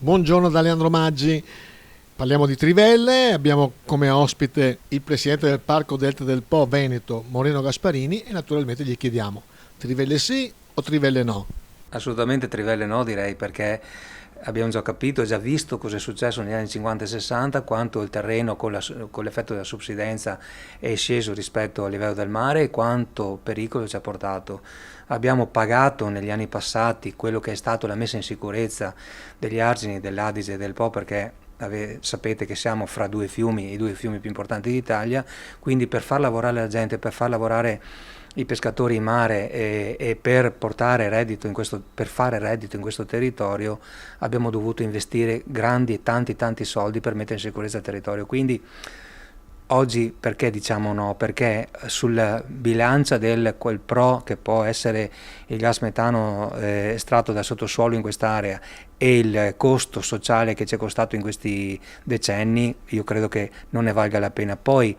Buongiorno da Leandro Maggi, parliamo di trivelle, abbiamo come ospite il presidente del Parco Delta del Po Veneto, Moreno Gasparini, e naturalmente gli chiediamo trivelle sì o trivelle no. Assolutamente trivelle no, direi, perché abbiamo già capito e già visto cosa è successo negli anni 50 e 60, quanto il terreno con l'effetto della subsidenza è sceso rispetto al livello del mare e quanto pericolo ci ha portato. Abbiamo pagato negli anni passati quello che è stato la messa in sicurezza degli argini dell'Adige e del Po, perché sapete che siamo fra due fiumi, i due fiumi più importanti d'Italia, quindi per far lavorare la gente, per far lavorare i pescatori in mare e per portare reddito per fare reddito in questo territorio abbiamo dovuto investire grandi e tanti soldi per mettere in sicurezza il territorio. Quindi oggi perché diciamo no? Perché sulla bilancia del quel pro che può essere il gas metano estratto dal sottosuolo in quest'area e il costo sociale che ci è costato in questi decenni, io credo che non ne valga la pena. Poi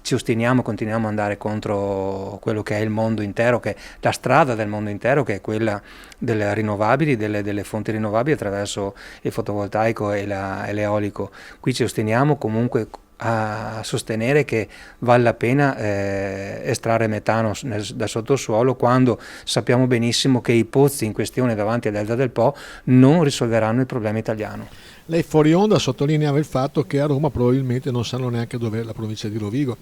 ci ostiniamo, continuiamo ad andare contro quello che è il mondo intero, che è la strada del mondo intero, che è quella delle rinnovabili, delle fonti rinnovabili attraverso il fotovoltaico e l'eolico. Qui ci ostiniamo comunque a sostenere che vale la pena estrarre metano da sottosuolo, quando sappiamo benissimo che i pozzi in questione davanti al Delta del Po non risolveranno il problema italiano. Lei fuori onda sottolineava il fatto che a Roma probabilmente non sanno neanche dov'è la provincia di Rovigo.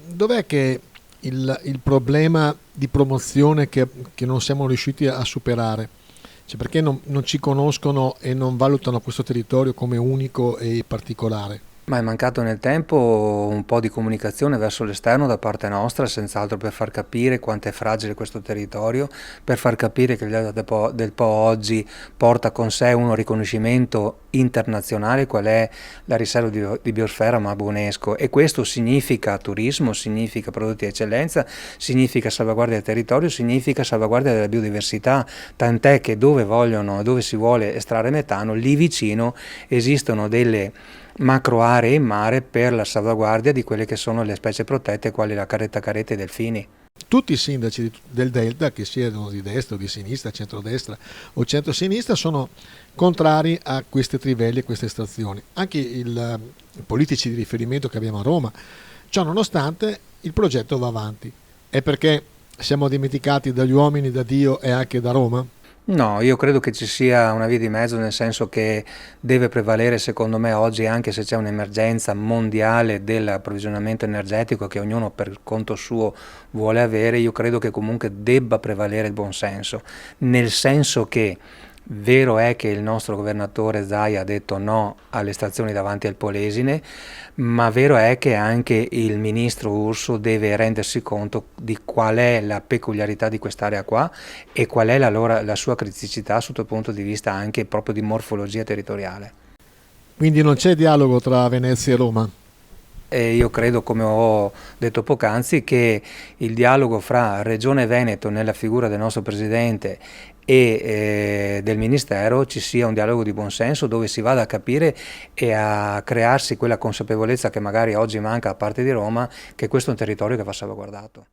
Dov'è che il problema di promozione che non siamo riusciti a superare? Cioè, perché non ci conoscono e non valutano questo territorio come unico e particolare? Ma è mancato nel tempo un po' di comunicazione verso l'esterno da parte nostra, senz'altro per far capire quanto è fragile questo territorio, per far capire che il Delta del Po oggi porta con sé un riconoscimento internazionale, qual è la riserva di biosfera Mabo UNESCO, e questo significa turismo, significa prodotti di eccellenza, significa salvaguardia del territorio, significa salvaguardia della biodiversità, tant'è che dove si vuole estrarre metano, lì vicino esistono delle macro aree in mare per la salvaguardia di quelle che sono le specie protette, quali la caretta careta e i delfini. Tutti i sindaci del Delta, che siano di destra o di sinistra, centrodestra o centrosinistra, sono contrari a queste trivelle e queste estrazioni. Anche i politici di riferimento che abbiamo a Roma. Ciò nonostante, il progetto va avanti. È perché siamo dimenticati dagli uomini, da Dio e anche da Roma? No, io credo che ci sia una via di mezzo, nel senso che deve prevalere, secondo me, oggi, anche se c'è un'emergenza mondiale dell'approvvigionamento energetico che ognuno per conto suo vuole avere, io credo che comunque debba prevalere il buonsenso, nel senso che vero è che il nostro governatore Zaia ha detto no alle stazioni davanti al Polesine, ma vero è che anche il ministro Urso deve rendersi conto di qual è la peculiarità di quest'area qua e qual è la sua criticità sotto il punto di vista anche proprio di morfologia territoriale. Quindi non c'è dialogo tra Venezia e Roma? E io credo, come ho detto poc'anzi, che il dialogo fra Regione Veneto, nella figura del nostro Presidente, e del Ministero, ci sia un dialogo di buonsenso dove si vada a capire e a crearsi quella consapevolezza che magari oggi manca a parte di Roma, che questo è un territorio che va salvaguardato.